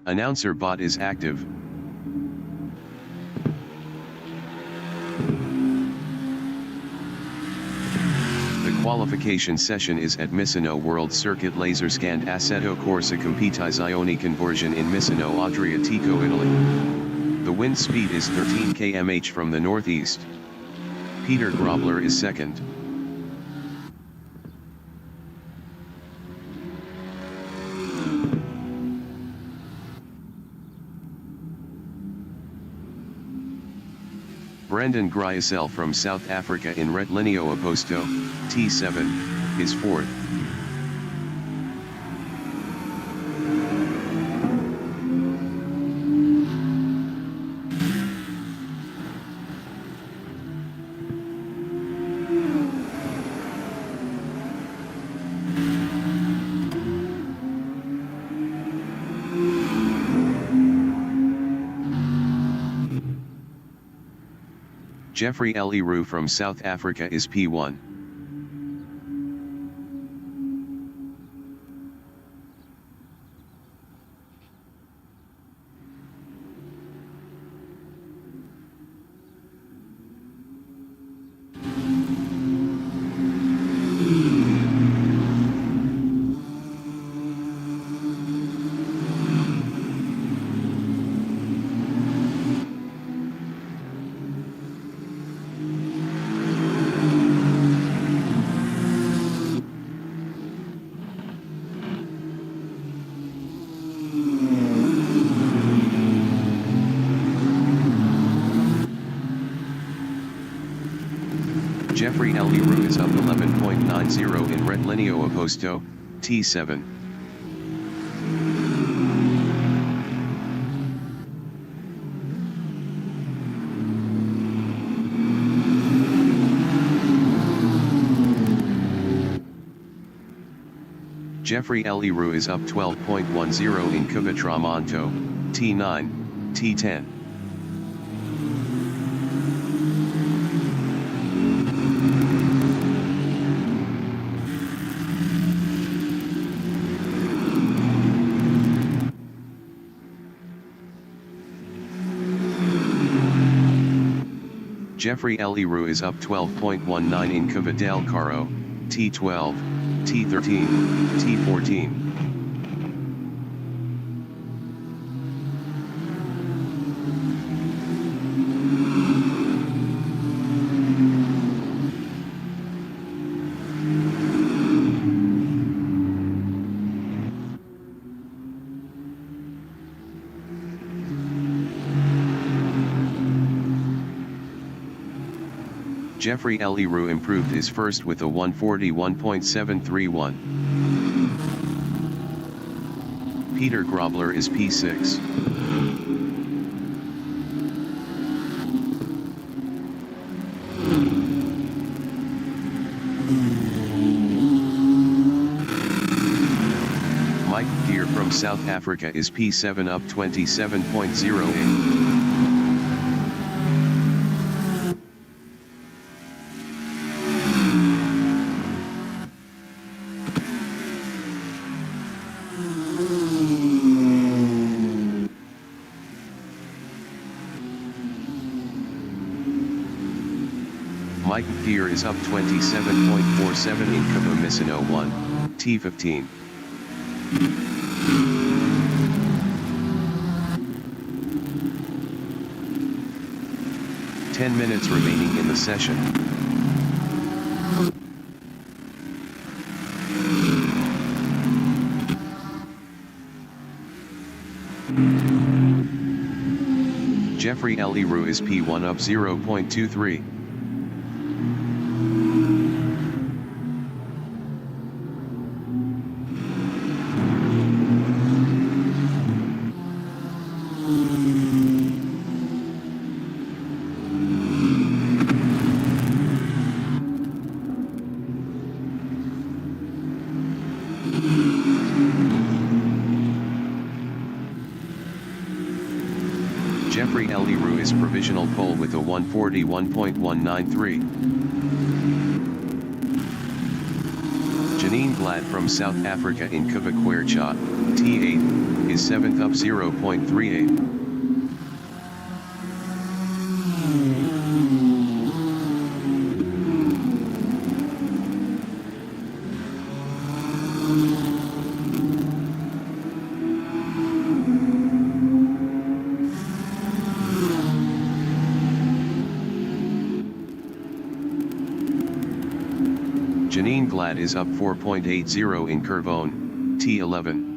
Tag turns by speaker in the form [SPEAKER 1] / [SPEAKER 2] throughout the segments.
[SPEAKER 1] Announcer bot is active. The qualification session is at Misano World Circuit Laserscanned Assetto Corsa Competizione Conversion in Misano Adriatico, Italy. The wind speed is 13 km/h from the northeast. Peter Grobler is second. Brendan Gryasel from South Africa in Retlinio Oposto, T7, is fourth. Jeffrey Eliru from South Africa is P1. Jeffrey Eliru is up 11.90 in Retlinio Oposto, T7. Jeffrey Eliru is up 12.10 in Cavitramonto, T9, T10. Jeffrey Eliru is up 12.19 in Cavadel Caro, T12, T13, T14. Jeffrey Eliru improved his first with a 141.731. Peter Grobler is P6. Mike Gear from South Africa is P7 up 27.08. Mike Gear is up 27.47 in Cabo Misano 1, T15. Ten minutes remaining in the session. Jeffrey Eliru is P1 up 0.23. Jeffrey Eliru is provisional pole with a 141.193. Janine Glad from South Africa in Kavakwercha, T8, is 7th up 0.38. Janine Glad is up 4.80 in Curvone, T11.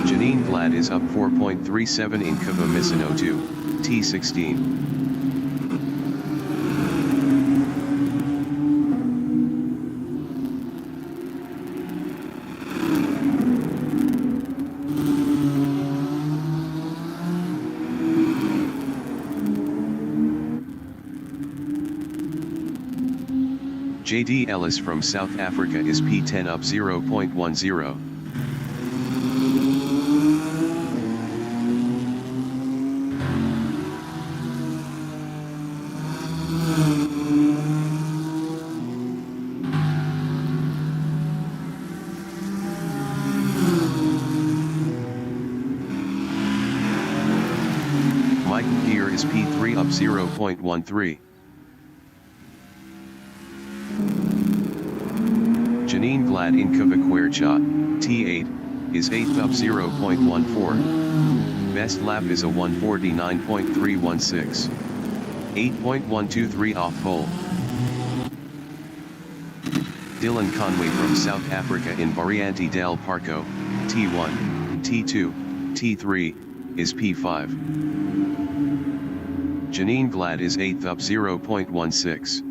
[SPEAKER 1] Janine Glad is up 4.37 in Kava Misano 2, T16. JD Ellis from South Africa is P10 up 0.10. Mike Gear is P3 up 0.13. Janine Glad in Kavaquercha, T8, is 8th up 0.14. Best lap is a 149.316. 8.123 off pole. Dylan Conway from South Africa in Variante del Parco, T1, T2, T3, is P5. Janine Glad is 8th up 0.16.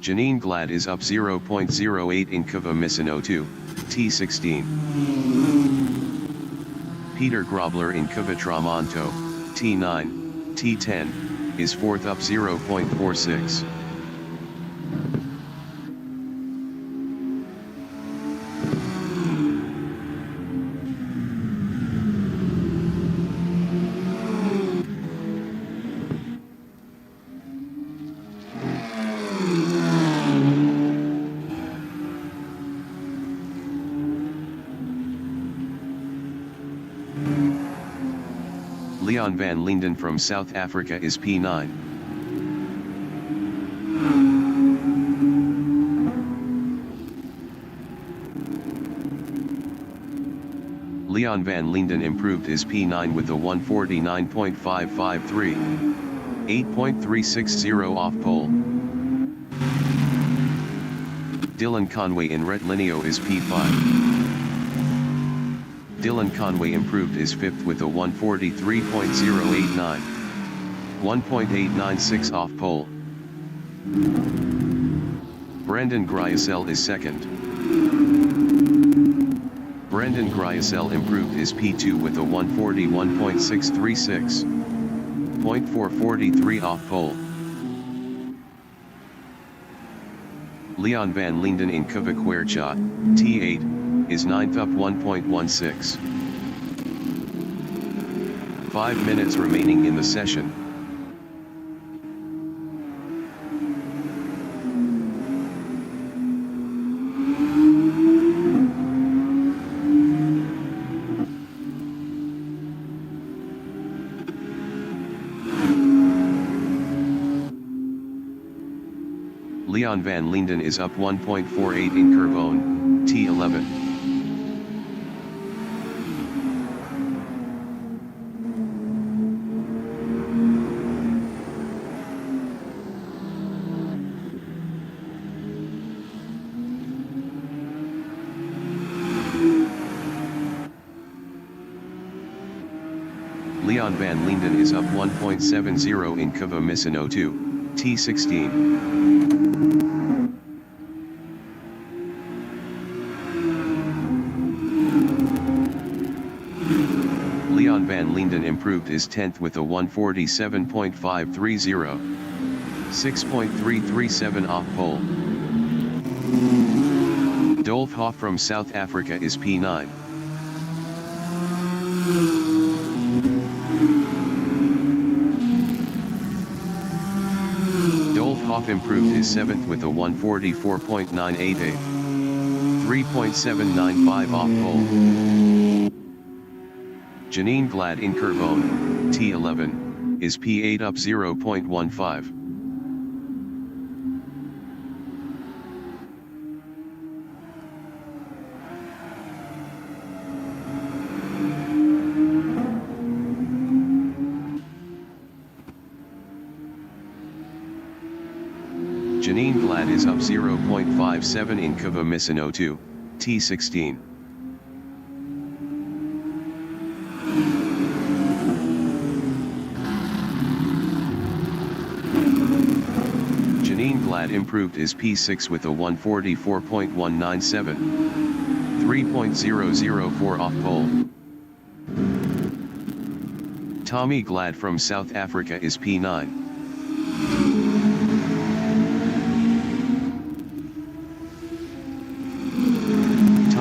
[SPEAKER 1] Janine Glad is up 0.08 in Kava Misano 2, T16. Peter Grobler in Kava Tramonto, T9, T10, is 4th up 0.46. Leon van Linden from South Africa is P9. Leon van Linden improved his P9 with a 149.553. 8.360 off pole. Dylan Conway in Red Lineo is P5. Dylan Conway improved his 5th with a 143.089. 1.896 off pole. Brandon Gryasel is 2nd. Brandon Gryasel improved his P2 with a 141.636. 0.443 off pole. Leon van Linden in Kavaquercha, T8, is 9th up 1.16. 5 minutes remaining in the session. Leon van Linden is up 1.48 in Curvone, T11. Leon van Linden is up 1.70 in Kava Misano 2, T16. Leon van Linden improved his 10th with a 147.530, 6.337 off pole. Dolf Hoff from South Africa is P9. Dolf Hoff improved his 7th with a 144.988, 3.795 off pole. Janine Glad in Kervone, T11, is P8 up 0.15. Janine Glad is up 0.57 in Kava Misano 2, T16. Janine Glad improved his P6 with a 144.197, 3.004 off pole. Tommy Glad from South Africa is P9.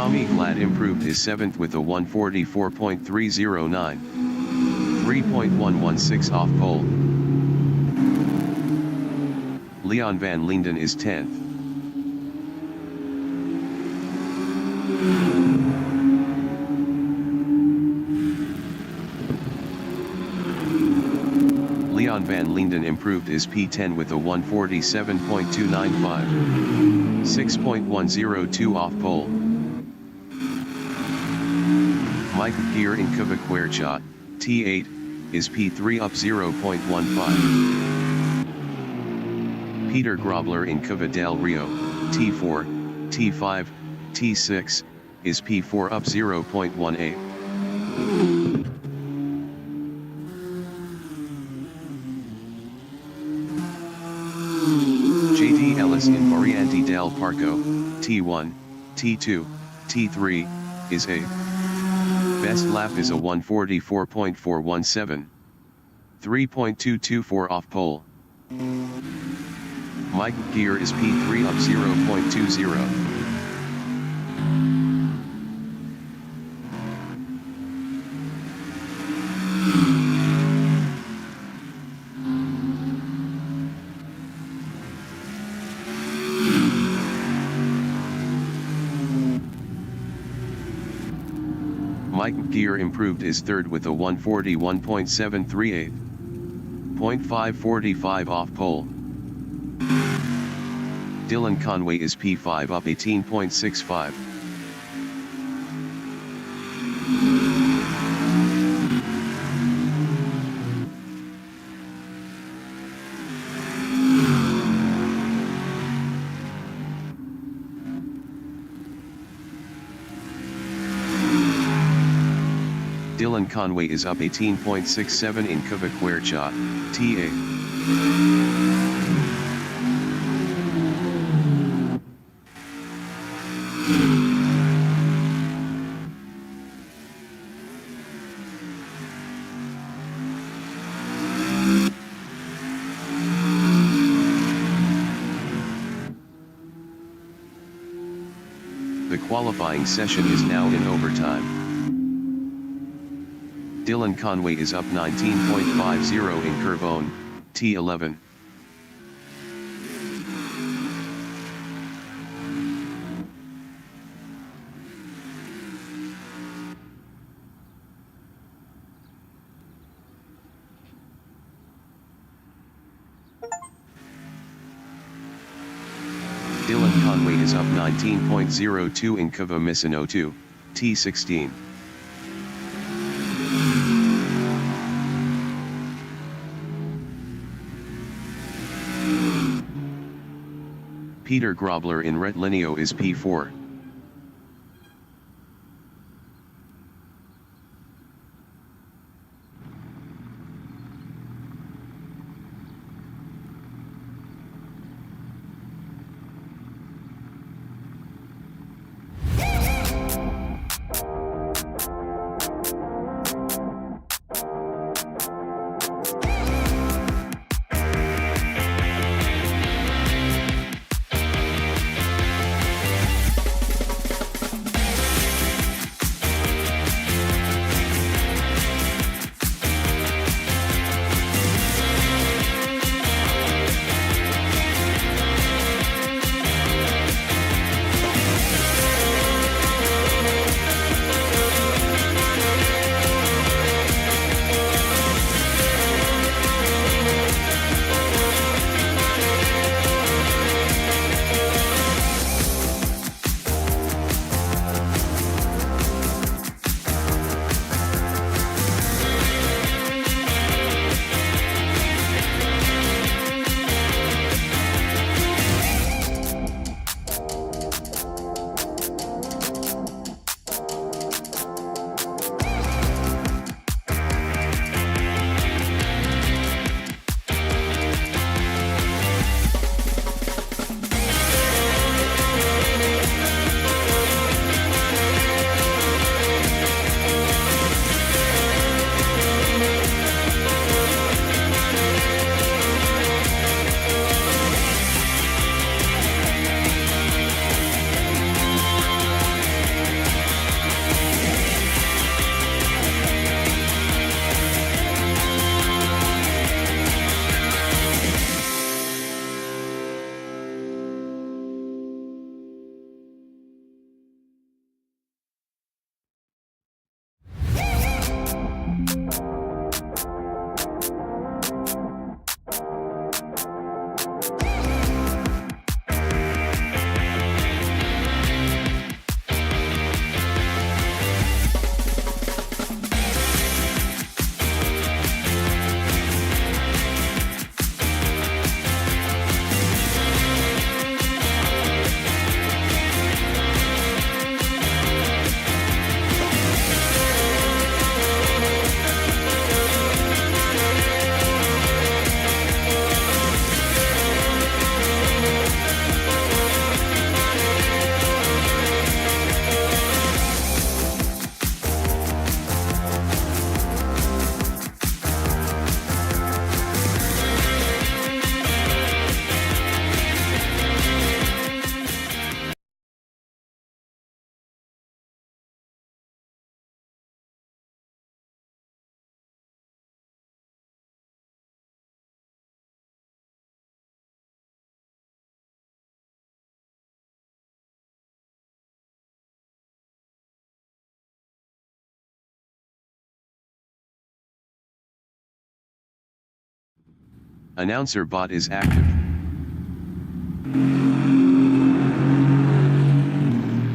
[SPEAKER 1] Tommy Glad improved his 7th with a 144.309, 3.116 off pole. Leon van Linden is 10th. Leon van Linden improved his P10 with a 147.295, 6.102 off pole. Mike Gear in Kavaquerchat, T8, is P3 up 0.15. Peter Grobler in Cava del Rio, T4, T5, T6, is P4 up 0.18. JD Ellis in Variante del Parco, T1, T2, T3, is A. Best lap is a 144.417, 3.224 off pole. Mike Gear is P3 up 0.20. Mike Gear improved his 3rd with a 141.738, 0.545 off pole. Dylan Conway is P5 up 18.65. Dylan Conway is up 18.67 in Kavaquerchat, T8. The qualifying session is now in overtime. Dylan Conway is up 19.50 in Kervone, T11. Dylan Conway is up 19.02 in Cava Misano 2, T16. Peter Grobler in Retlineo is P4. Announcer bot is active.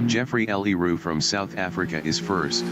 [SPEAKER 1] Jeffrey Eliru from South Africa is first.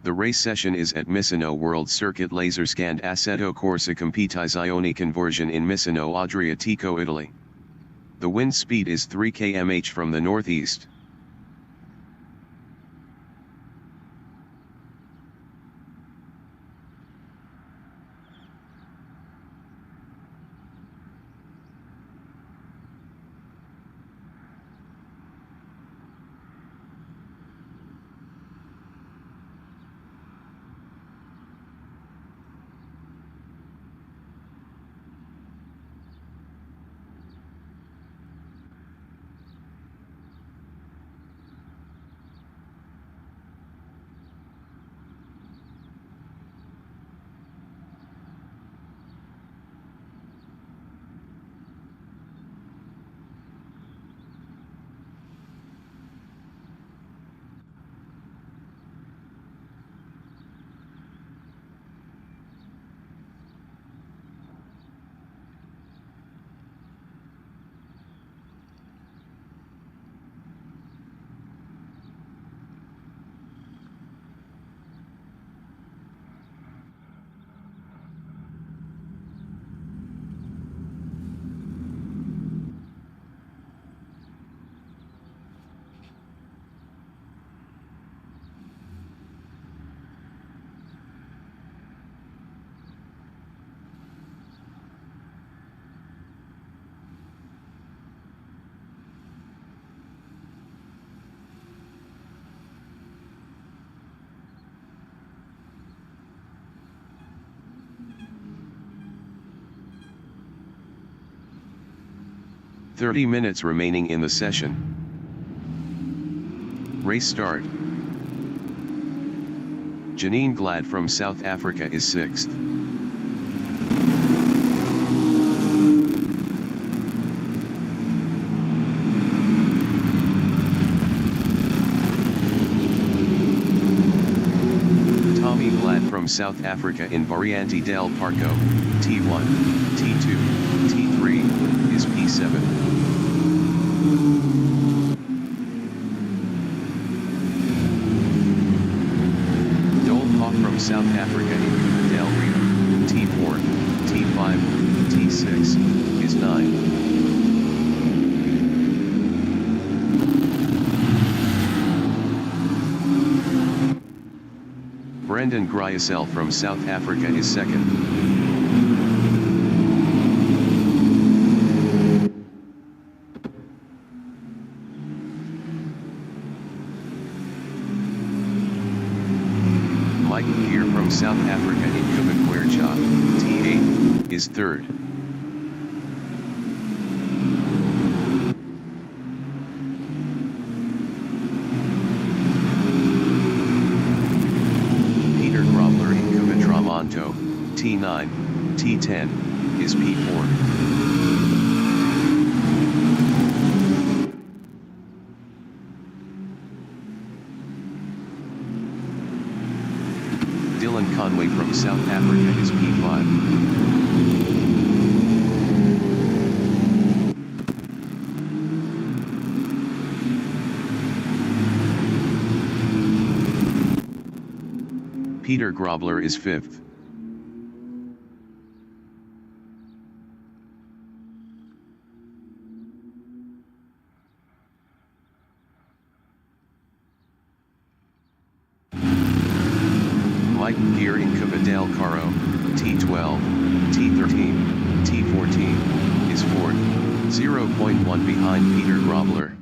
[SPEAKER 1] The race session is at Misano World Circuit Laserscand Assetto Corsa Competizione Conversion in Misano Adriatico, Italy. The wind speed is 3 km/h from the northeast. "30 minutes remaining in the session. Race start. Janine Glad from South Africa is 6th. Tommy Glad from South Africa in Variante del Parco, T1, T2, T3, is P7. From South Africa in Cunha del Rio, T4, T5, T6, is 9. Brendan Gryasel from South Africa is second. Mike Gear from South Africa in Kubikwercha, T8, is third. Peter Grobler in Kubitramonto, T9, T10, is P4. Dylan Conway from South Africa is P5. Peter Grobler is 5th. Mike Gear in Kubadale Caro, T12, T13, T14, is 4th, 0.1 behind Peter Grobler.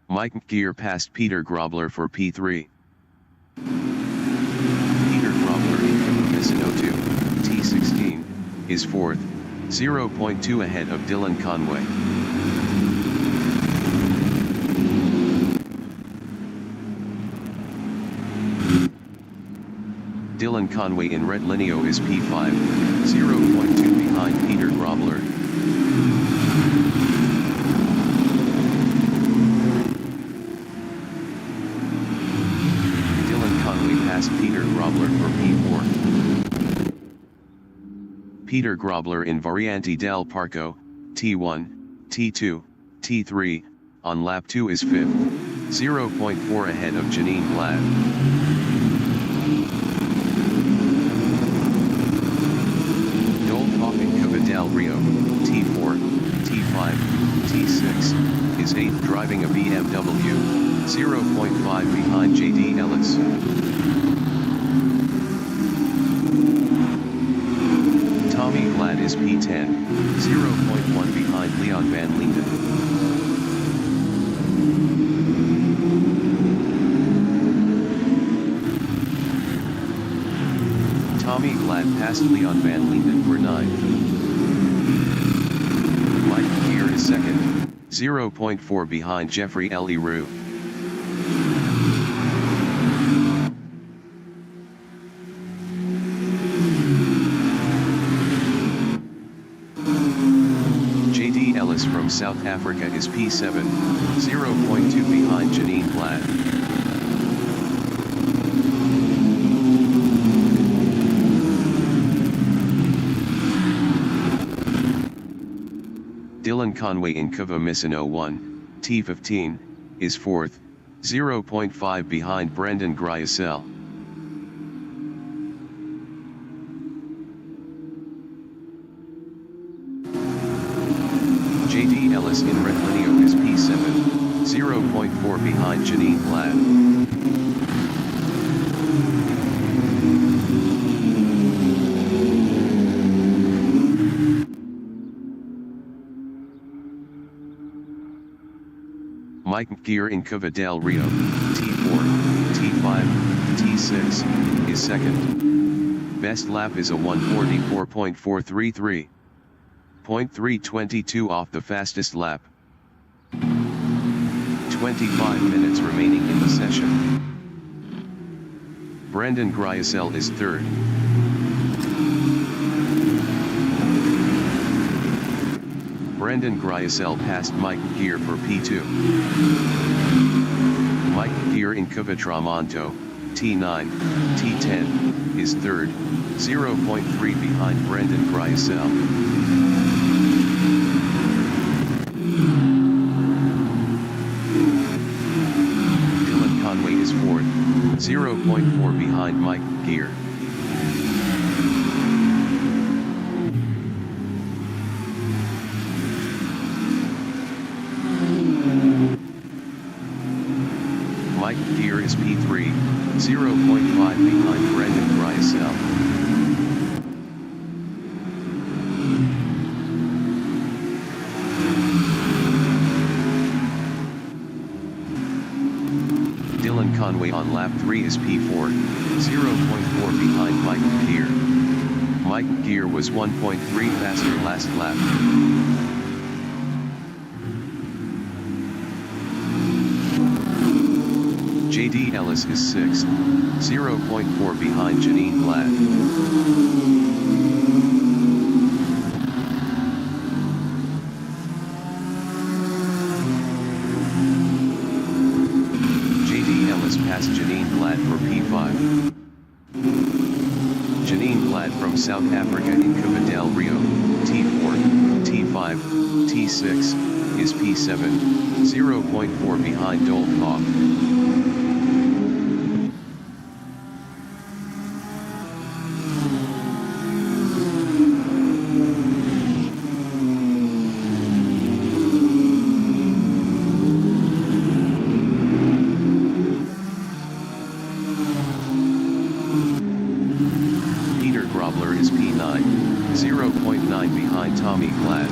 [SPEAKER 1] Mike Gear passed Peter Grobler for P3. Peter Grobler in Kubamisino 2, T16, is 4th, 0.2 ahead of Dylan Conway. Dylan Conway in Red Lineo is P5, 0.2 behind Peter Grobler. Dylan Conway passed Peter Grobler for P4. Peter Grobler in Variante del Parco, T1, T2, T3, on lap 2 is 5th, 0.4 ahead of Janine Glad. Del Rio, T4, T5, T6, is 8th driving a BMW, 0.5 behind JD Ellis. Tommy Glad is P10, 0.1 behind Leon Van Linden. Tommy Glad passed Leon Van Linden for 9th. Mike Gear is 2nd, 0.4 behind Jeffrey Leroux. JD Ellis from South Africa is P7, 0.2 behind Janine Glad. Dylan Conway in Kubamisino 1, T15, is 4th, 0.5 behind Brendan Gryasel. JD Ellis in Red Lineo is P7, 0.4 behind Janine Glad. Mike Gear in Kubadale Rio, T4, T5, T6, is 2nd. Best lap is a 1:44.433. 0.322 off the fastest lap. 25 minutes remaining in the session. Brendan Gryasel is 3rd. Brendan Gryasel passed Mike Gear for P2. Mike Gear in Kubitramonto, T9, T10, is 3rd, 0.3 behind Brendan Gryasel. Dylan Conway is 4th, 0.4 behind Mike Gear. Mike Gear is P3, 0.5 behind Brendan Gryasel. Dylan Conway on lap 3 is P4, 0.4 behind Mike Gear. Mike Gear was 1.3 faster last lap. JD Ellis is 6th, 0.4 behind Janine Glad. JD Ellis passed Janine Glad for P5. Janine Glad from South Africa in Cuba del Rio, T4, T5, T6, is P7, 0.4 behind Dolphoff. Is P9, 0.9 behind Tommy Glad.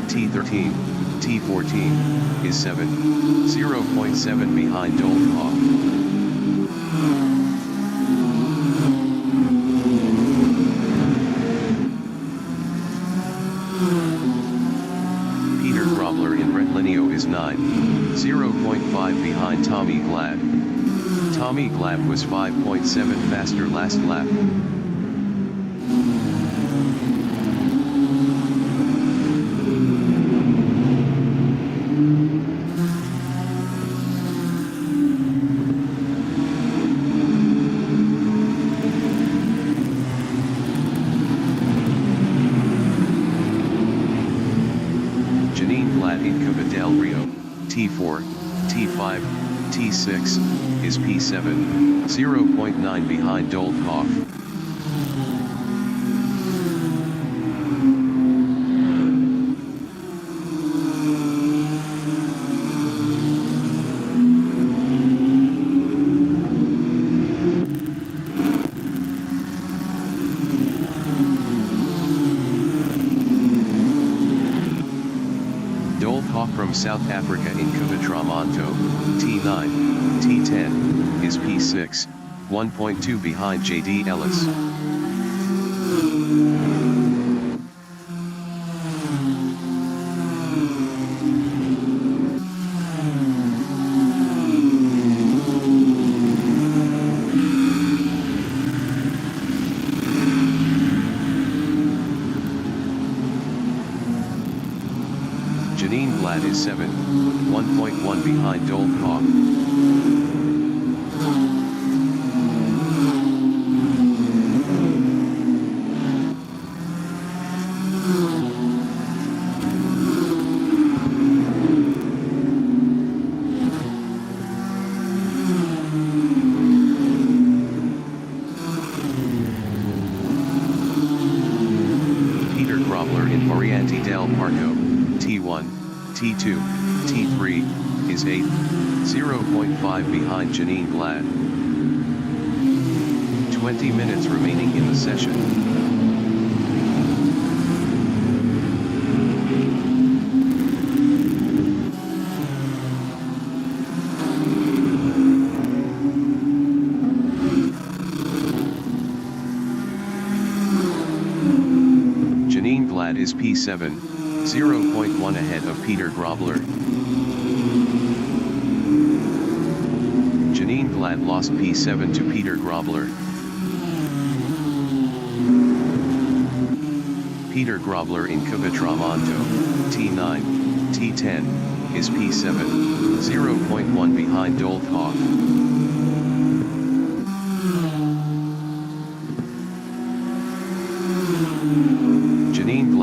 [SPEAKER 1] T13, T14, is 7, 0.7 behind Dolphoff. Peter Grobler in Red Lineo is 9, 0.5 behind Tommy Glad. Tommy Glad was 5.7 faster last lap. In Cuba del Rio, T4, T5, T6, is P7, 0.9 behind Dolphoff. From South Africa in Cuba-Tramonto, T9, T10, is P6, 1.2 behind JD Ellis. Janine Glad is 7, 1.1 behind Dolphoff. Peter Grobler in Oriente del Parco, T1, T2, T3, is 8, 0.5 behind Janine Glad. 20 minutes remaining in the session. Janine Glad is P7, 0.1 ahead of Peter Grobler. Janine Glad lost P7 to Peter Grobler. Peter Grobler in Cuba-Tramonto, T9, T10, is P7, 0.1 behind Dolphoff.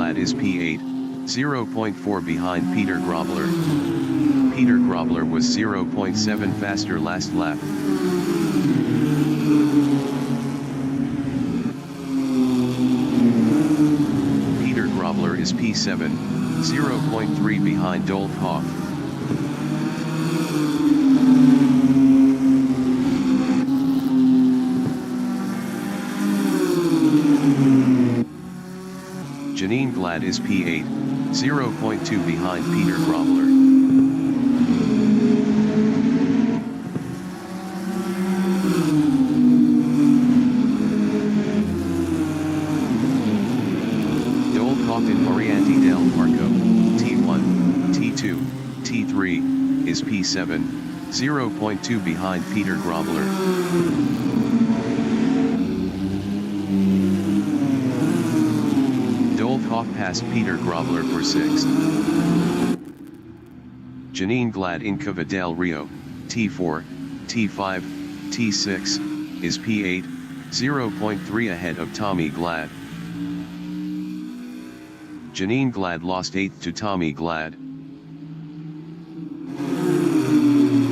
[SPEAKER 1] Glad is P8, 0.4 behind Peter Grobler. Peter Grobler was 0.7 faster last lap. Peter Grobler is P7, 0.3 behind Dolph Hoff. Janine Glad is P8, 0.2 behind Peter Grobler. T2, T3, is P7, 0.2 behind Peter Grobler. Dolph Hoff passed Peter Grobler for 6th. Janine Glad in Cava del Rio, T4, T5, T6, is P8, 0.3 ahead of Tommy Glad. Janine Glad lost 8th to Tommy Glad.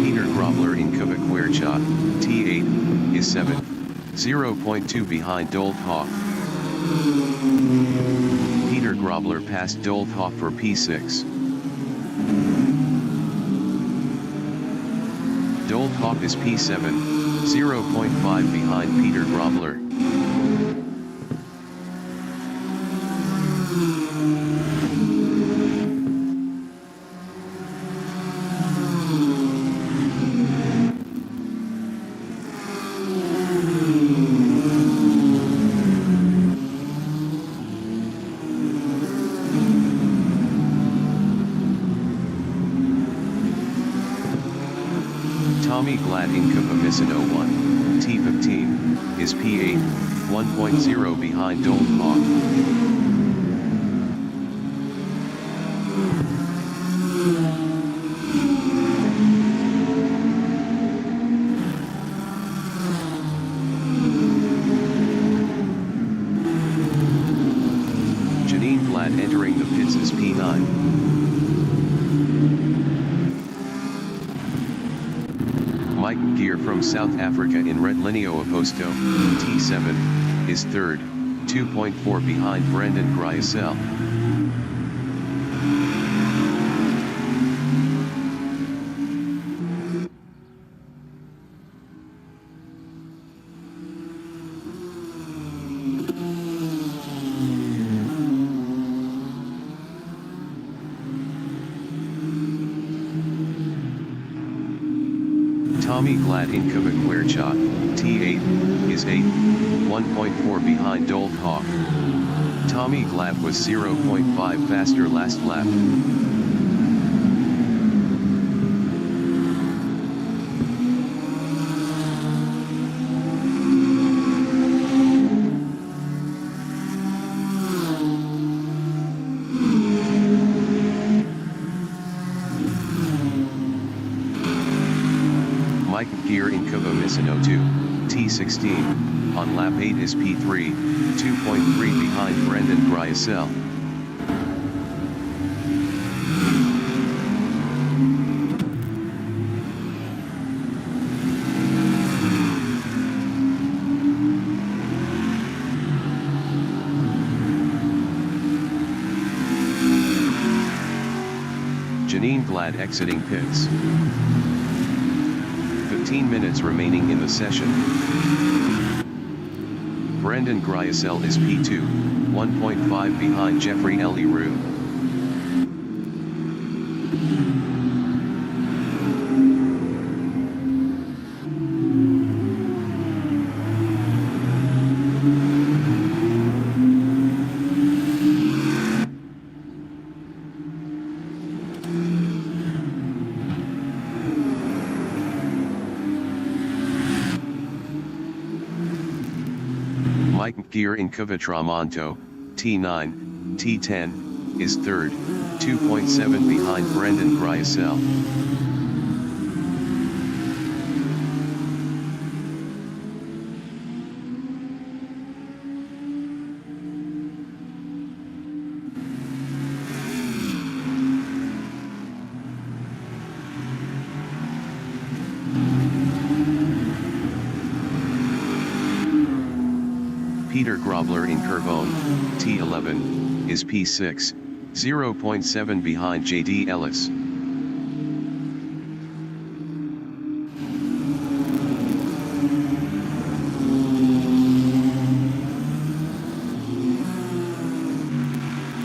[SPEAKER 1] Peter Grobler in Cavaquercia, T8, is 7th, 0.2 behind Dolph Hoff. Peter Grobler passed Dolph Hoff for P6. Dolph Hoff is P7, 0.5 behind Peter Grobler. Tommy Glad in Cavamisano 1, T15, is P8, 1.0 behind Dolph Hoff. Janine Glad entering the pits is P9. Mike Gear from South Africa in Red Lineo Aposto, T7, is 3rd, 2.4 behind Brendan Gryasel. Tommy Glad in Cavaquercia, T8, is 8th, 1.4 behind Dolph Hoff. Tommy Glad was 0.5 faster last lap. Mike Gear in Cavamisano 2, T16, on lap 8 is P3, 2.3 behind Brendan Gryasel. Janine Glad exiting pits. 15 minutes remaining in the session. Brendan Gryasel is P2, 1.5 behind Jeffrey Eliru. Mike Gear in Cavatramonto, T9, T10, is 3rd, 2.7 behind Brendan Gryasel. Peter Grobler in Curvone, T11, is P6, 0.7 behind JD Ellis.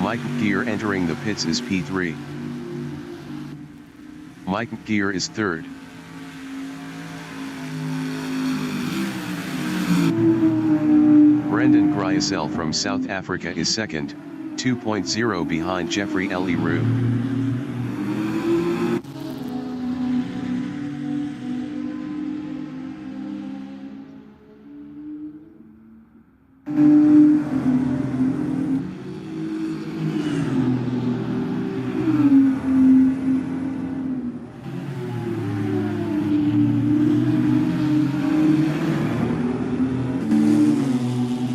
[SPEAKER 1] Mike Gear entering the pits is P3. Mike Gear is third. Brendan Gryasel from South Africa is second, 2.0 behind Jeffrey Leroux.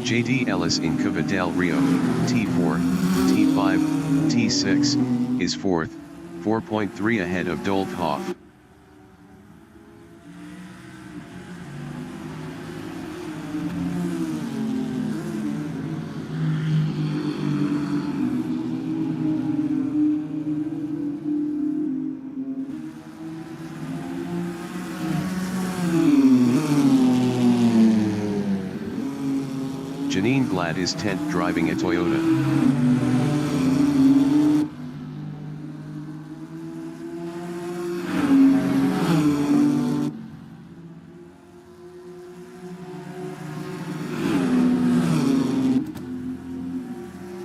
[SPEAKER 1] JD Ellis in Cuva del Rio, T4, T5, T6, is fourth, 4.3 ahead of Dolph Hoff. Janine Glad is 10th driving a Toyota.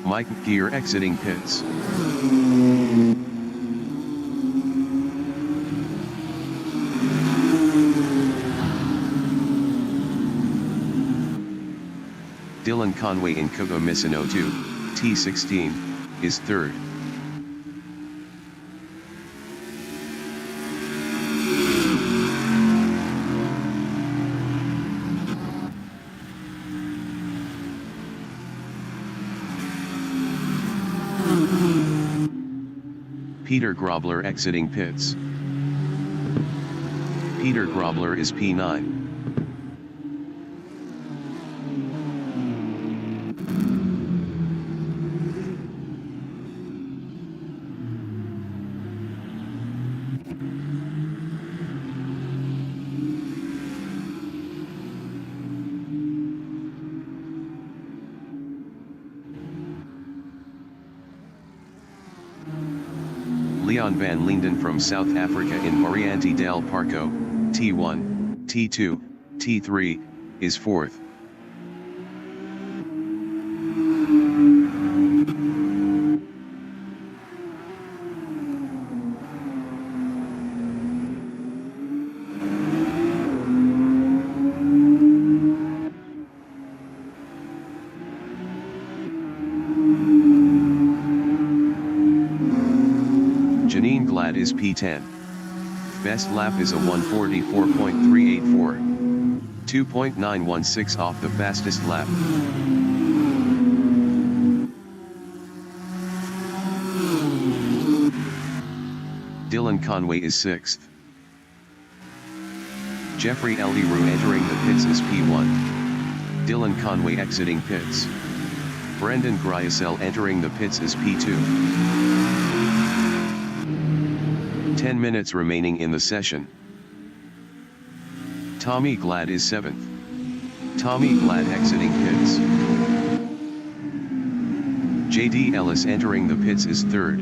[SPEAKER 1] Mike Gear exiting pits. Dylan Conway in Cuva Misano 2, T16, is third. Peter Grobler exiting pits. Peter Grobler is P9. Leon van Linden from South Africa in Oriente del Parco, T1, T2, T3, is fourth. Janine Glad is P10. Best lap is a 1:44.384. 2.916 off the fastest lap. Dylan Conway is 6th. Jeffrey Leroux entering the pits is P1. Dylan Conway exiting pits. Brendan Gryasel entering the pits is P2. 10 minutes remaining in the session. Tommy Glad is 7th. Tommy Glad exiting pits. JD Ellis entering the pits is 3rd.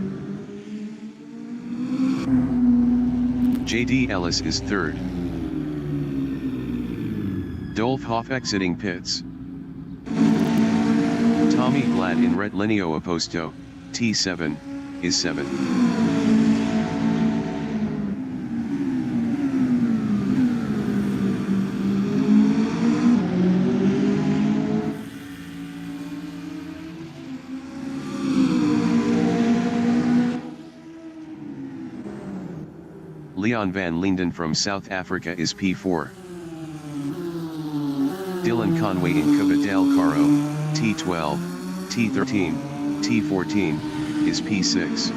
[SPEAKER 1] JD Ellis is 3rd. Dolph Hoff exiting pits. Tommy Glad in Red Lineo Opposto, T7, is 7th. Leon van Linden from South Africa is P4. Dylan Conway in Cuva del Caro, T12, T13, T14, is P6.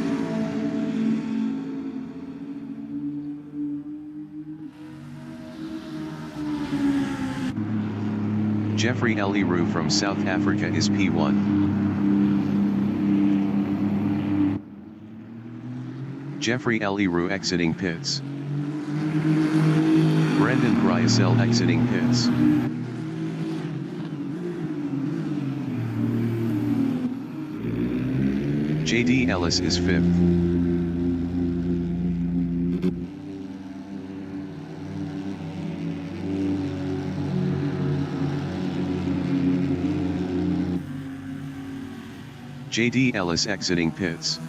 [SPEAKER 1] Jeffrey Eliru from South Africa is P1. Jeffrey Eliru exiting pits. Brendan Griesel exiting pits. JD Ellis is 5th. JD Ellis exiting pits.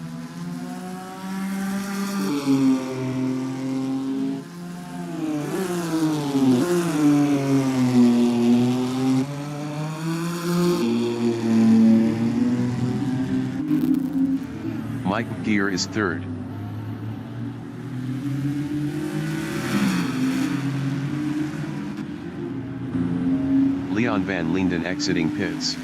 [SPEAKER 1] Mike Gear is 3rd. Leon van Linden exiting pits.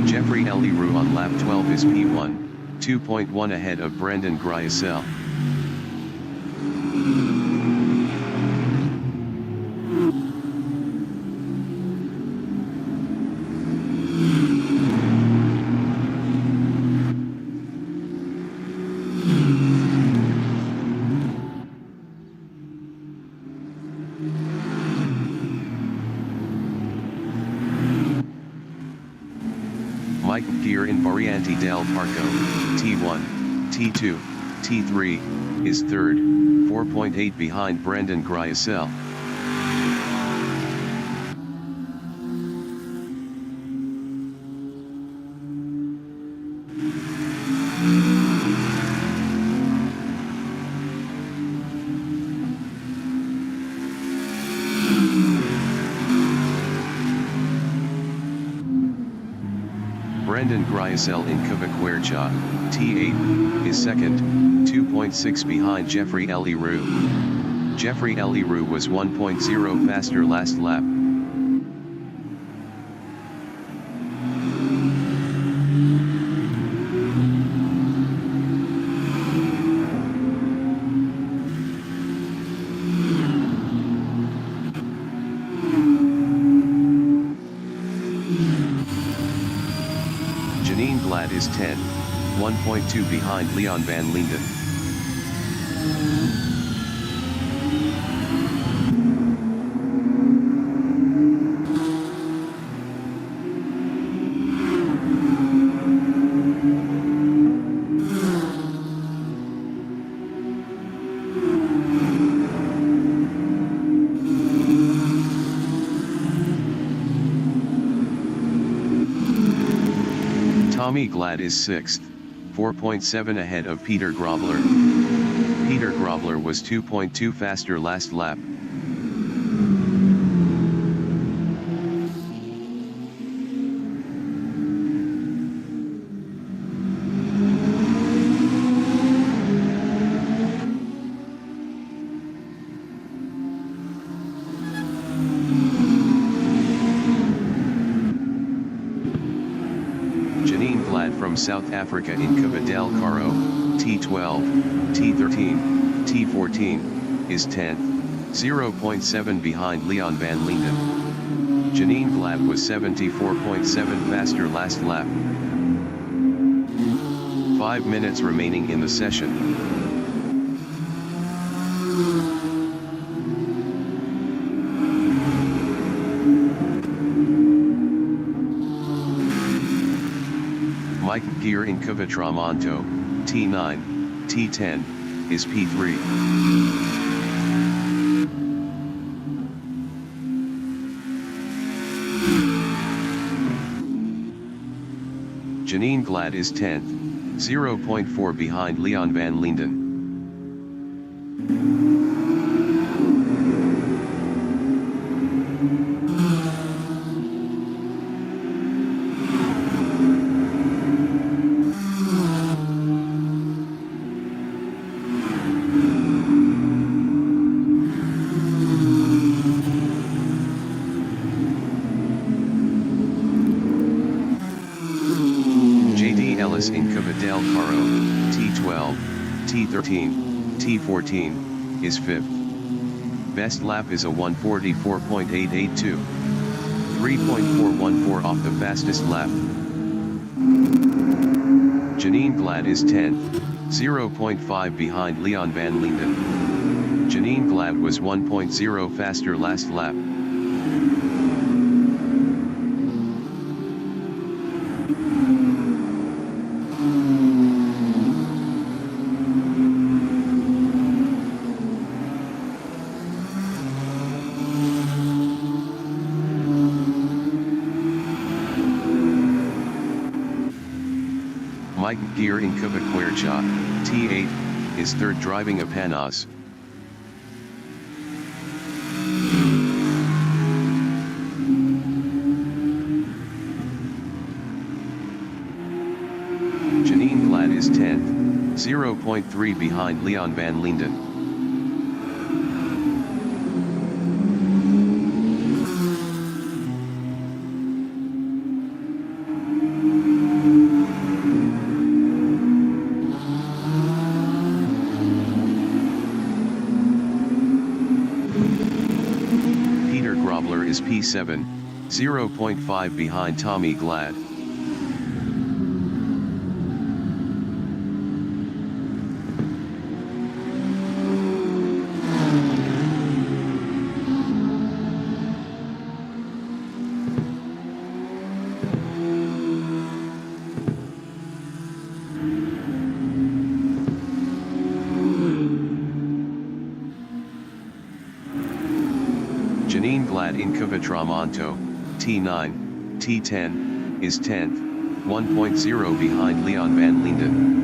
[SPEAKER 1] Jeffrey Eliru on lap 12 is P1, 2.1 ahead of Brendan Griesel. Mike Gear in Variante del Parco, T1, T2, T3, is 3rd, 4.8 behind Brendan Griesel. Brendan Griesel in Cavaquercia, T8, is 2nd, 2.6 behind Jeffrey Eliru. Jeffrey Eliru was 1.0 faster last lap. Janine Glad is 10, 1.2 behind Leon van Linden. Tommy Glad is 6th, 4.7 ahead of Peter Grobler. Peter Grobler was 2.2 faster last lap. Janine Glad from South Africa in Cava del Caro, T12, T13, T14, is 10th, 0.7 behind Leon van Linden. Janine Glad was 74.7 faster last lap. 5 minutes remaining in the session. Mike Gear in Cavatramonto, T9, T10, is P3. Janine Glad is 10th, 0.4 behind Leon van Linden. Ellis in Cavadel Caro, T12, T13, T14, is 5th. Best lap is a 1:44.882. 3.414 off the fastest lap. Janine Glad is 10th, 0.5 behind Leon van Linden. Janine Glad was 1.0 faster last lap. Mike Gear in Cavaquercha, T8, is 3rd driving a Panas. Janine Glad is 10th, 0.3 behind Leon van Linden. Is P7, 0.5 behind Tommy Glad. Janine Glad in Cavatramonto, T9, T10, is 10th, 1.0 behind Leon van Linden.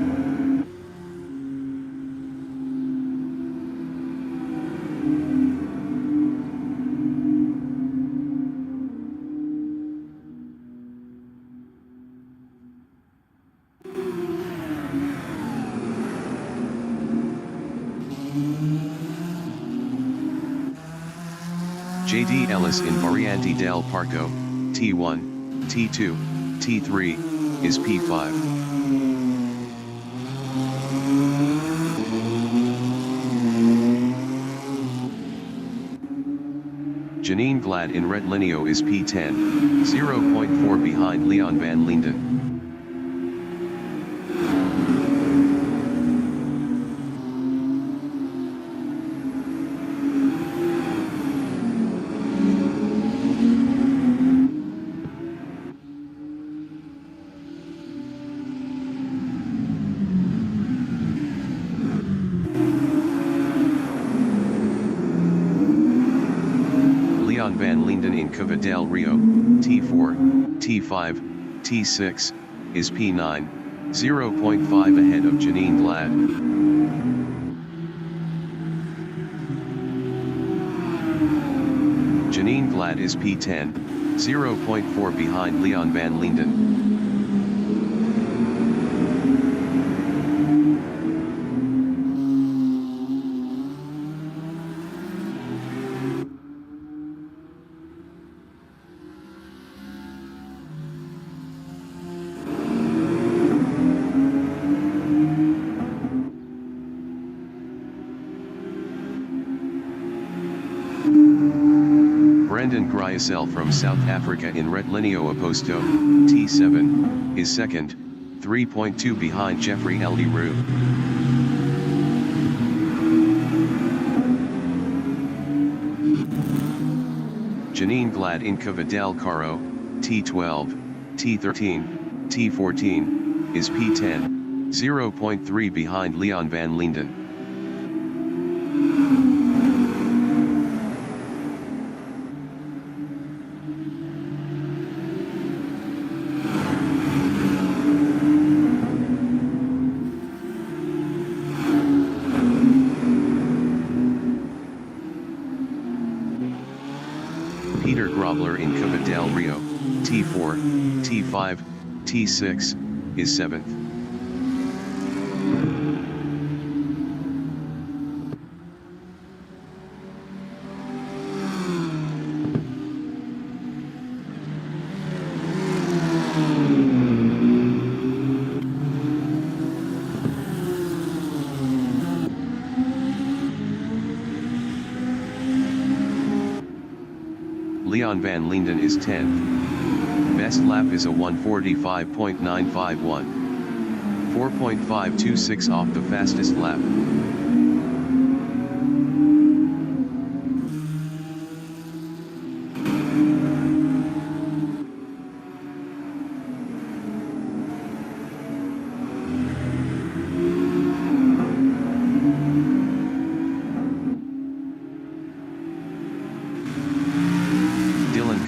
[SPEAKER 1] J.D. Ellis in Variante del Parco, T1, T2, T3, is P5. Janine Glad in Retlineo is P10, 0.4 behind Leon van Linden. Leon van Linden in Cava del Rio, T4, T5, T6, is P9, 0.5 ahead of Janine Glad. Janine Glad is P10, 0.4 behind Leon van Linden. Brendan Gryasel from South Africa in Retlineo Aposto, T7, is 2nd, 3.2 behind Jeffrey Eldiru. Janine Glad in Cava del Caro, T12, T13, T14, is P10, 0.3 behind Leon van Linden. Peter Grobler in Cava del Rio, T4, T5, T6, is 7th. Leon van Linden is 10th. Best lap is a 1:45.951. 4.526 off the fastest lap.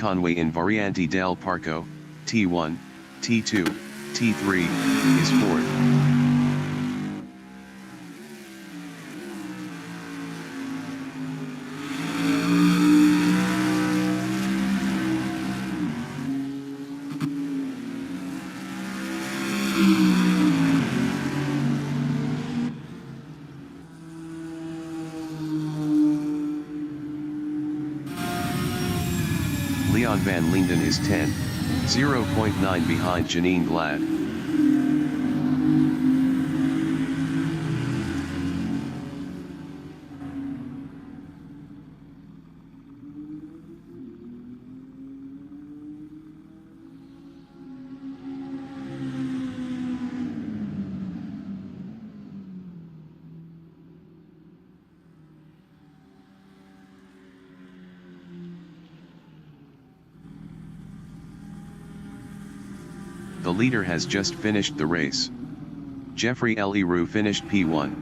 [SPEAKER 1] Conway in Variante del Parco, T1, T2, T3, is 4th. Leon van Linden is 10th, 0.9 behind Janine Glad. The leader has just finished the race. Jeffrey Leroux finished P1.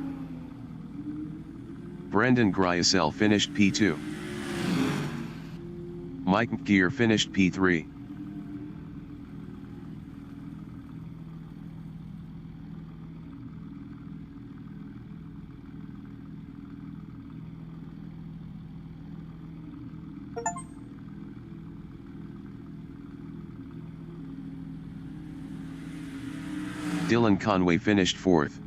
[SPEAKER 1] Brendan Griesel finished P2. Mike Gear finished P3. Dylan Conway finished 4th.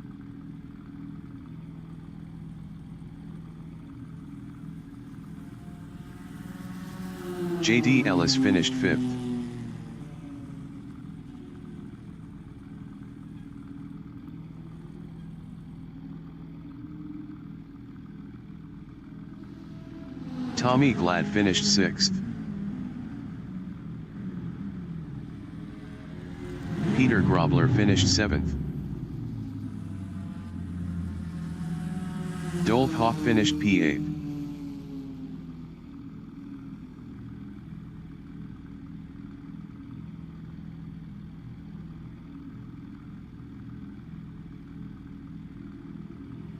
[SPEAKER 1] JD Ellis finished 5th. Tommy Glad finished 6th. Peter Grobler finished 7th. Dolph Hoff finished P8.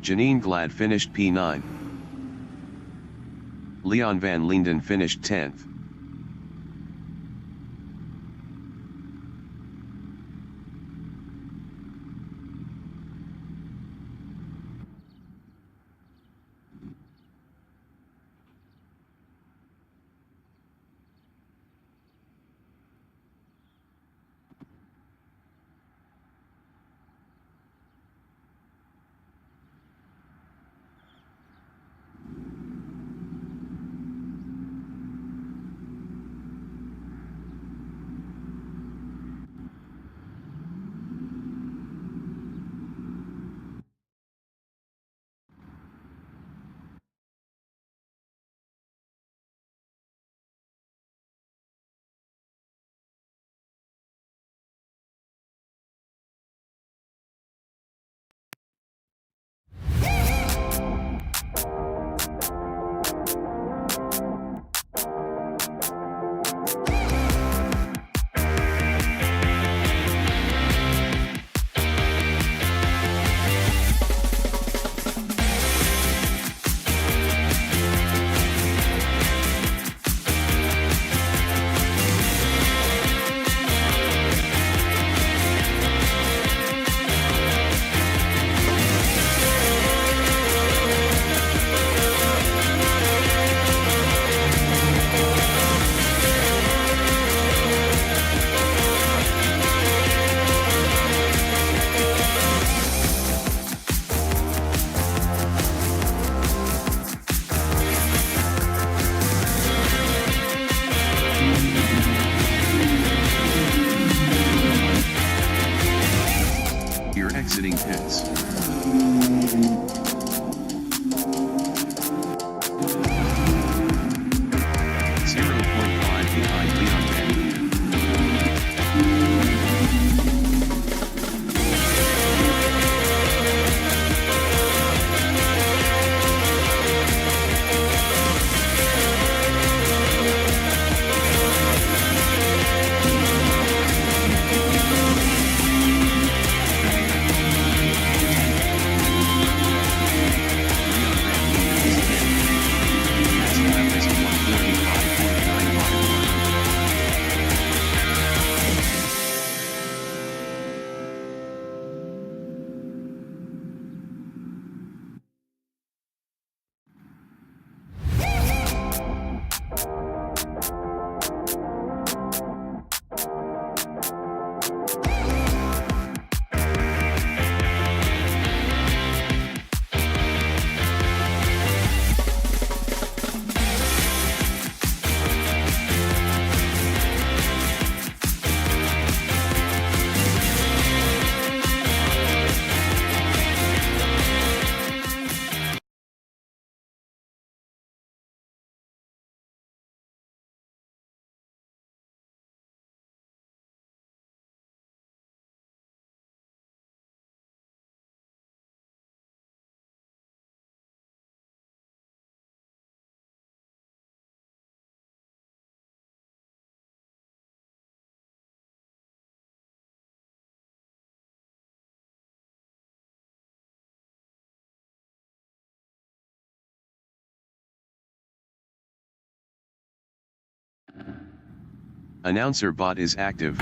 [SPEAKER 1] Janine Glad finished P9. Leon van Linden finished 10th. Announcer bot is active.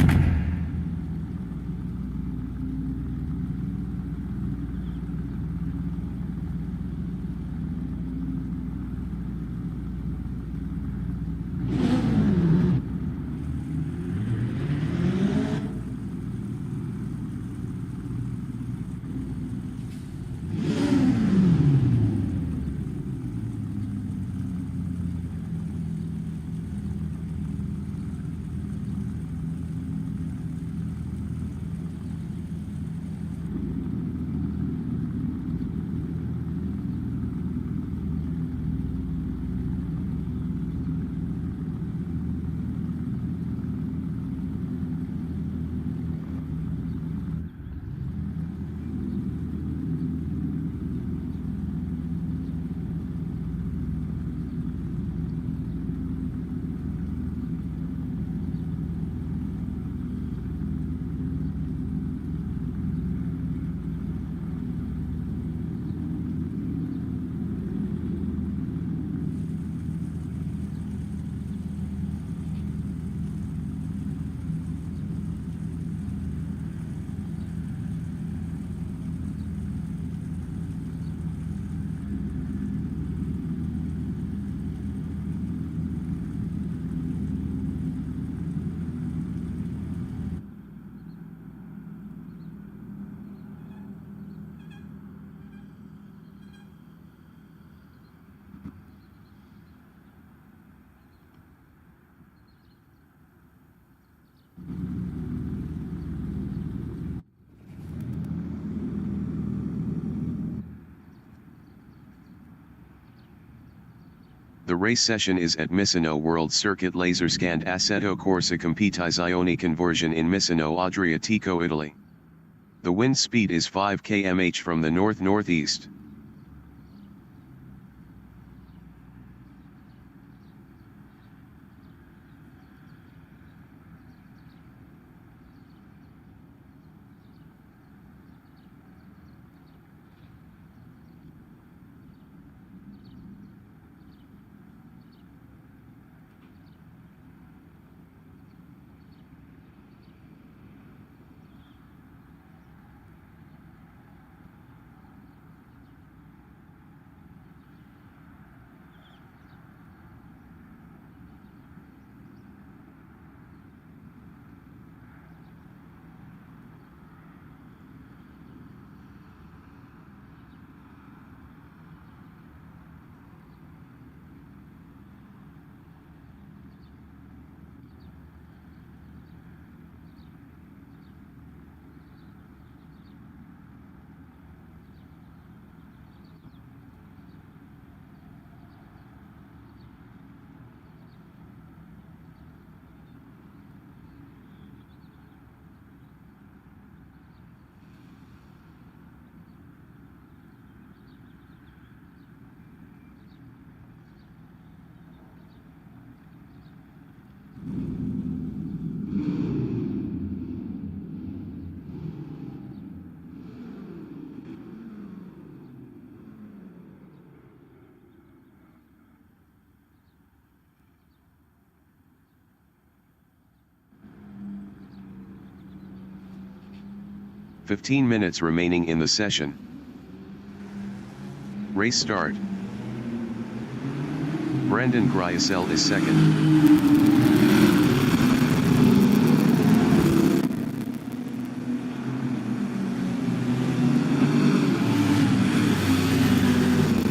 [SPEAKER 1] The race session is at Misano World Circuit Laserscand Assetto Corsa Competizione Conversion in Misano Adriatico, Italy. The wind speed is 5 km/h from the north-northeast. "15 minutes remaining in the session. Race start. Brandon Griesel is second.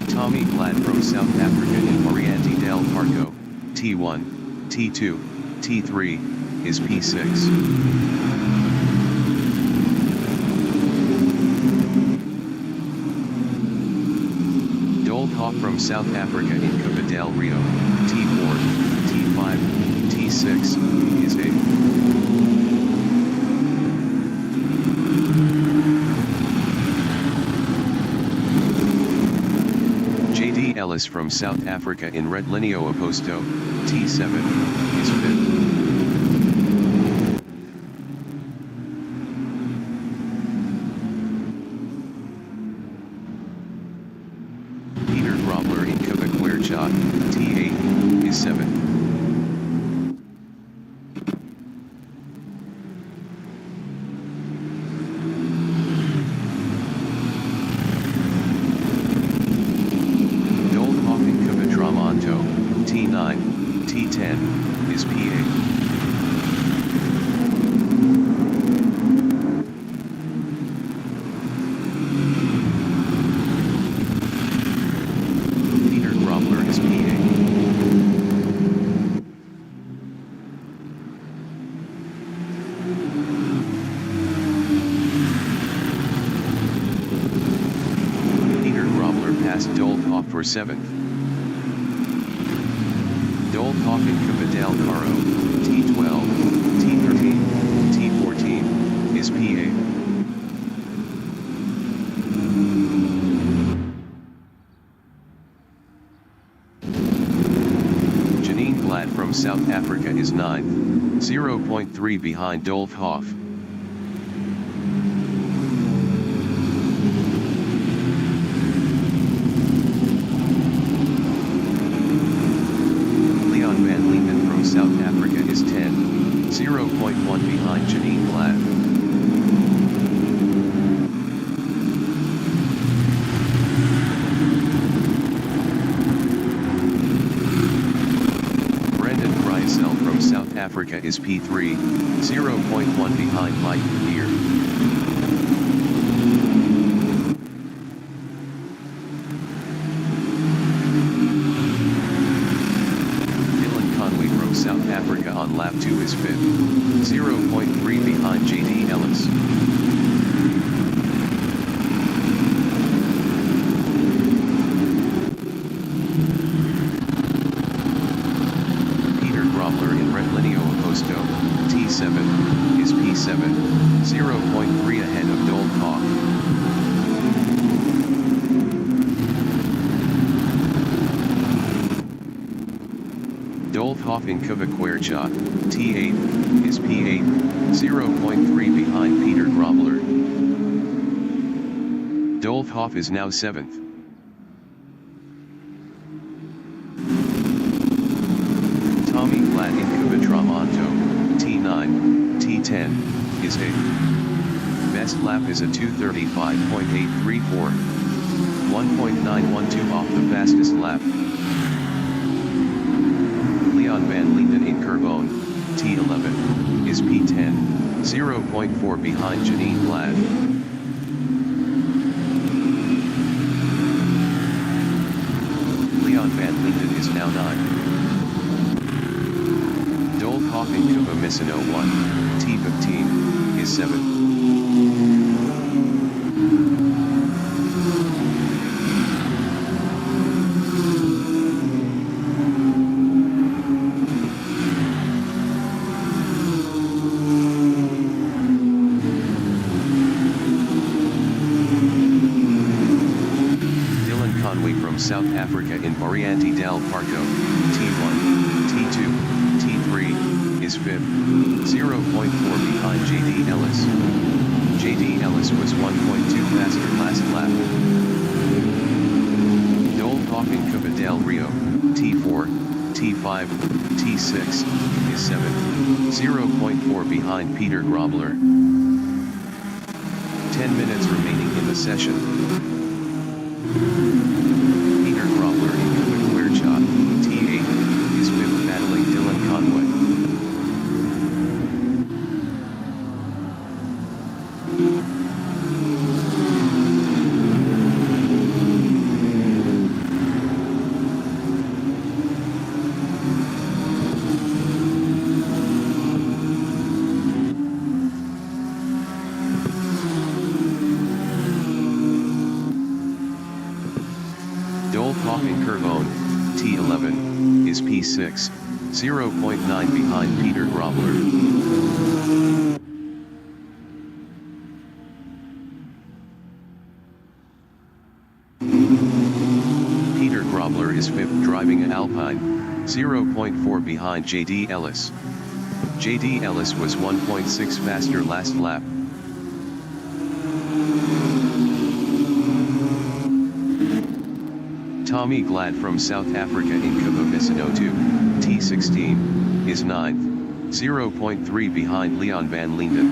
[SPEAKER 1] Tommy Platt from South Africa in Marianti del Parco, T1, T2, T3, is P6. From South Africa in Copa del Rio, T4, T5, T6, is 8th. JD Ellis from South Africa in Red Lineo Oposto, T7, is 5th. T8, is 7th. passed Dolphoff for 7th. Dolphoff in Cabedal Caro, T12, T13, T14, is P8. Janine Glad from South Africa is 9th, 0.3 behind Dolphoff. South Africa is 10, 0.1 behind Janine Glad. Brendan Chrysel from South Africa is P3, 0.1 behind Mike Here. South Africa on lap 2 is 5th, 0.3 behind J.D. Ellis. Peter Grobler in Reclinio Aposto, T7, is P7, 0.3 ahead of Dolphoff. Dolphoff in Cavaquercia, T8, is P8, 0.3 behind Peter Grobler. Dolphoff is now 7th. Tommy Glad in Cavatramonto, T9, T10, is 8th. Best lap is a 2:35.834. 1.912 off the fastest lap. Van Linden in Carbone, T11, is P10, 0.4 behind Janine Glad. Leon Van Linden is now 9. Dolphoff in Cuba Missino 1, T15, is 7th. South Africa in Variante del Parco, T1, T2, T3, is 5th, 0.4 behind J.D. Ellis. J.D. Ellis was 1.2 faster last lap. Dolphoff in Cuba del Rio, T4, T5, T6, is 7th, 0.4 behind Peter Grobler. 10 minutes remaining in the session. T8, is 5th battling Dylan Conway. Dolphoff in Carbone, T11, is P6, 0.9 behind Peter Grobler. Peter Grobler is 5th driving an Alpine, 0.4 behind J.D. Ellis. J.D. Ellis was 1.6 faster last lap. Tommy Glad from South Africa in Cuba Missino 2, T16, is 9th, 0.3 behind Leon Van Linden.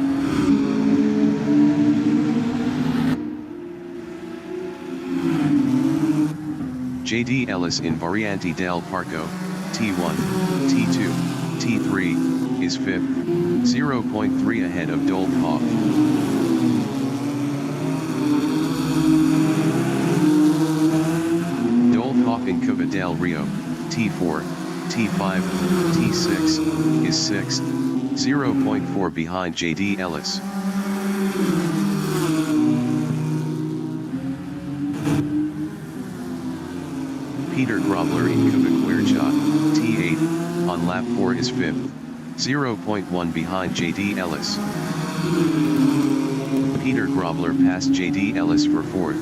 [SPEAKER 1] J.D. Ellis in Variante del Parco, T1, T2, T3, is 5th, 0.3 ahead of Dolphoff. Dolphoff in Cuba del Rio, T4, T5, T6, is 6th, 0.4 behind J.D. Ellis. Peter Grobler in Kubaquercha, T8, on lap 4 is 5th, 0.1 behind JD Ellis. Peter Grobler passed JD Ellis for 4th.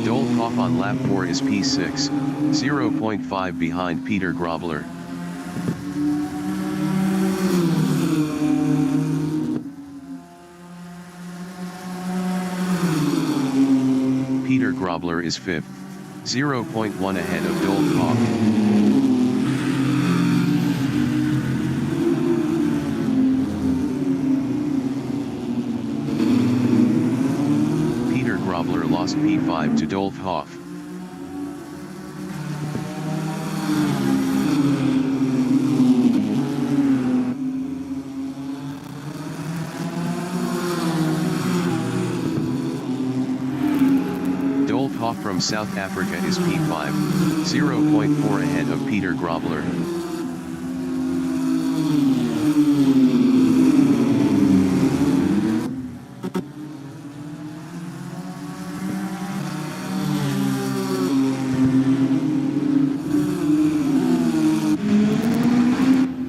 [SPEAKER 1] Dolphoff on lap 4 is P6, 0.5 behind Peter Grobler. Peter Grobler is 5th, 0.1 ahead of Dolphoff. Peter Grobler lost P5 to Dolphoff. Dolphoff from South Africa is P5, 0.4 ahead of Peter Grobler.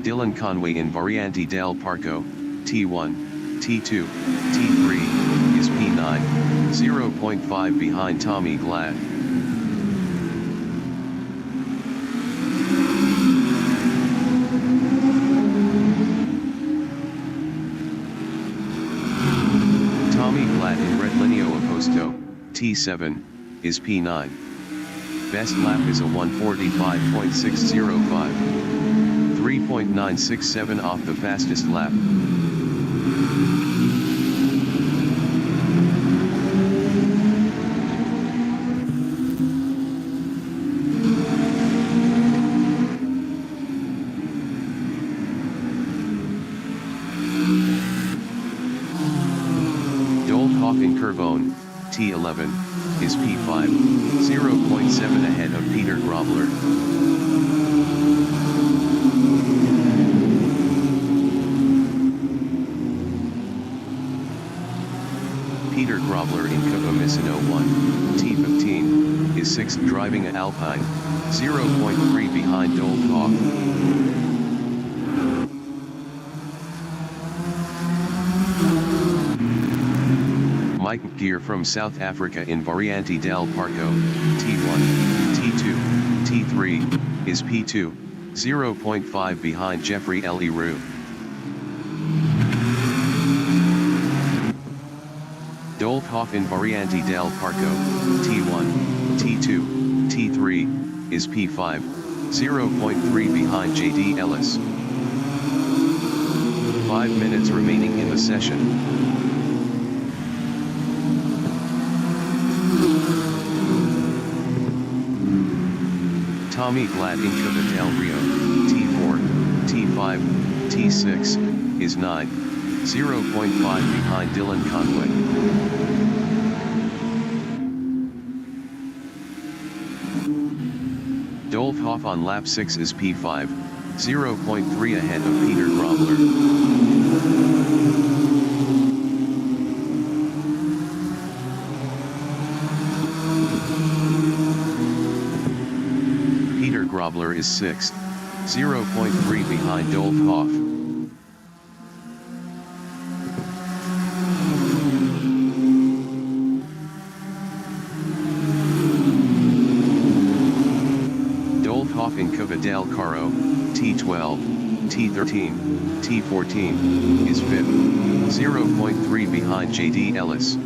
[SPEAKER 1] Dylan Conway in Variante del Parco, T1, T2, T3, is P9, 0.5 behind Tommy Glad. Tommy Glad in Red Lineo Aposto, T7, is P9. Best lap is a 1:45.605. 3.967 off the fastest lap. Dolphoff in Curvone, T11, is P5, 0.7 ahead of Peter Grobler. Peter Grobler in Cubamisino 1, T15, is 6th driving a Alpine, 0.3 behind Dolphoff. Mike Gear from South Africa in Variante del Parco, T1, T2, T3, is P2, 0.5 behind Jeffrey Leroux. Dolphoff in Variante del Parco, T1, T2, T3, is P5, 0.3 behind JD Ellis. 5 minutes remaining in the session. Tommy Glad in Cuba del Rio, T4, T5, T6, is 9, 0.5 behind Dylan Conway. Dolphoff on lap 6 is P5, 0.3 ahead of Peter Grobler. Peter Grobler is 6th, 0.3 behind Dolphoff. Dolphoff in Cuba del Caro, T12, T13, T14, is 5th, 0.3 behind JD Ellis.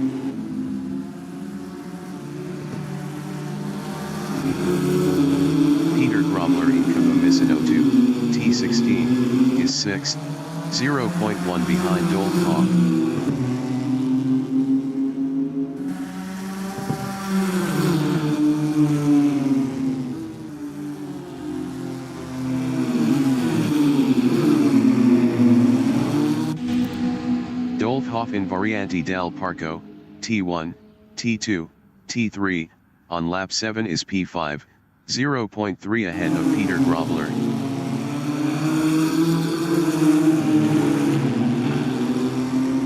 [SPEAKER 1] Peter Grobler in Cubamisino 2, T16, is 6th, 0.1 behind Dolphoff. Dolphoff in Variante del Parco, T1, T2, T3, on lap 7 is P5, 0.3 ahead of Peter Grobler.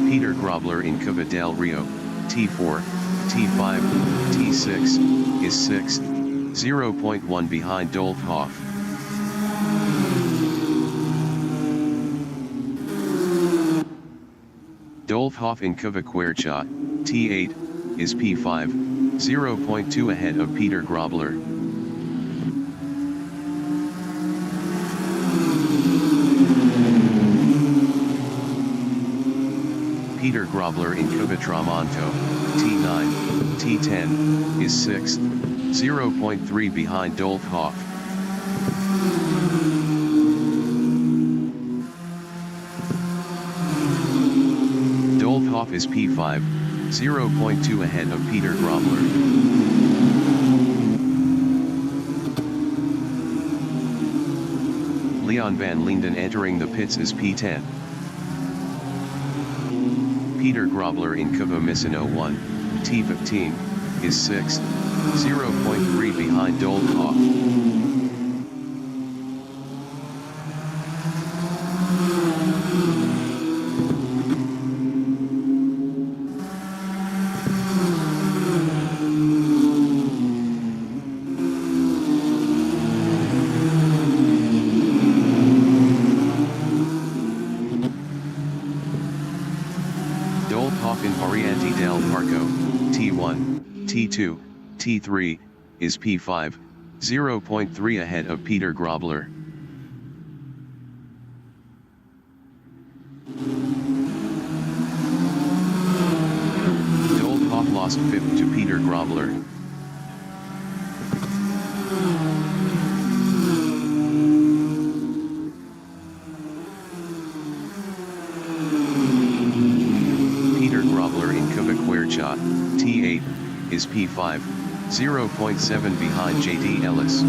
[SPEAKER 1] Peter Grobler in Cuba del Rio, T4, T5, T6, is 6th, 0.1 behind Dolphoff. Dolphoff in Kvaquercha, T8, is P5, 0.2 ahead of Peter Grobler. Peter Grobler in Kvatramonto, T9, T10, is 6th, 0.3 behind Dolphoff. Dolphoff is P5, 0.2 ahead of Peter Grobler. Leon van Linden entering the pits as P10. Peter Grobler in Kva 1, T15, is 6th, 0.3 behind Dolphoff. Dolphoff in Variante del Parco, T1, T2, T3, is P5, 0.3 ahead of Peter Grobler. Dolphoff lost 5th to Peter Grobler. T8, is P5, 0.7 behind JD Ellis.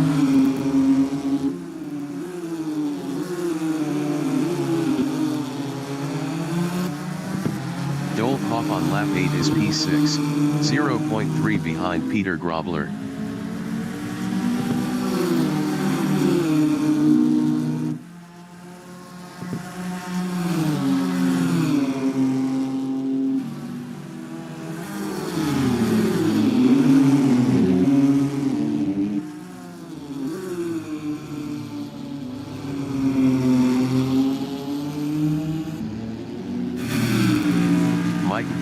[SPEAKER 1] Dolphoff on lap 8 is P6, 0.3 behind Peter Grobler.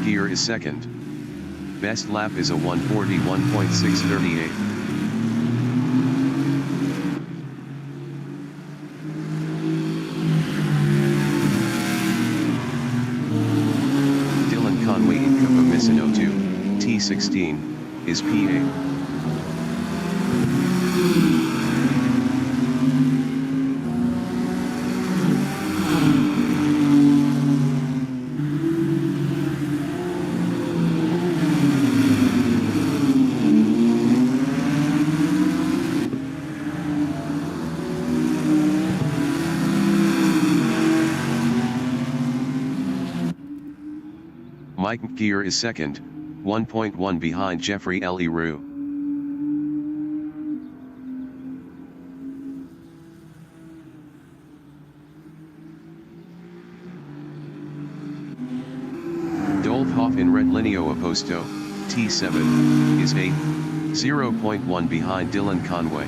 [SPEAKER 1] Gear is second. Best lap is a 1:41.638. Dylan Conway in Kva 2, T16, is P8. Mike Gear is second, 1.1 behind Jeffrey Leroux. Dolphoff in Red Lineo Oposto, T7, is 8th, 0.1 behind Dylan Conway.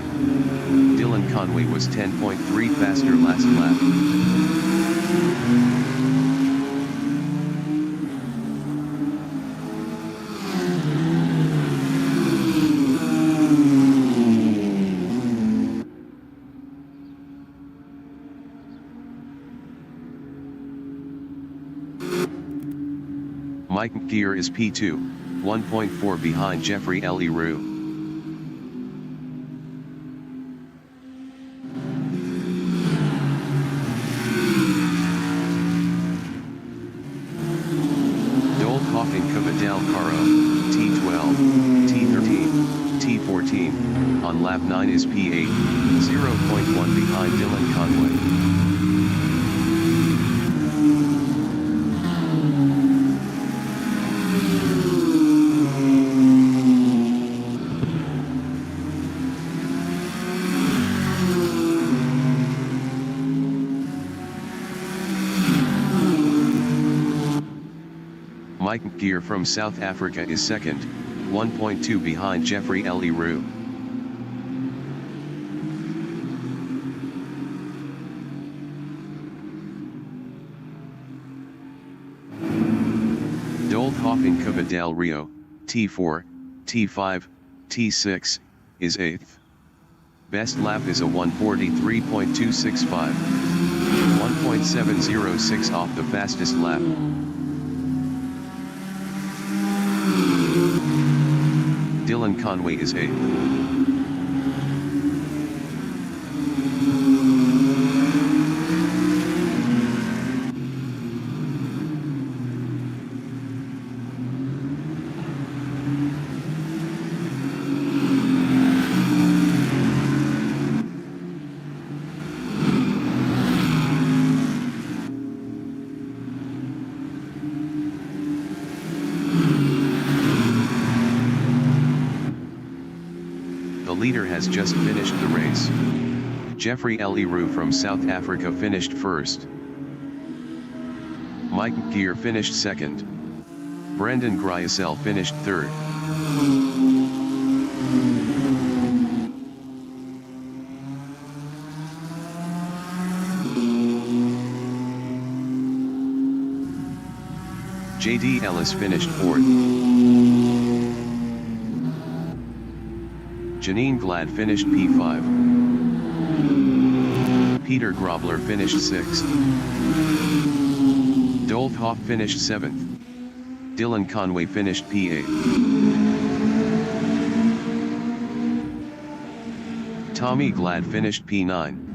[SPEAKER 1] Dylan Conway was 10.3 faster last lap. Mike Gear is P2, 1.4 behind Jeffrey Leroux. Dolphoff in Kva del Caro, T12, T13, T14, on lap 9 is P8, 0.1 behind Dylan Conway. Mike Gear from South Africa is second, 1.2 behind Jeffrey Leroux. Dolphoff del Rio, T4, T5, T6, is 8th. Best lap is a 1:43.265. 1.706 off the fastest lap. Dylan Conway is 8th. The leader has just finished the race. Jeffrey Leroux from South Africa finished first. Mike Gear finished second. Brendan Gryasel finished third. JD Ellis finished fourth. Janine Glad finished P5. Peter Grobler finished 6th. Dolphoff finished 7th. Dylan Conway finished P8. Tommy Glad finished P9.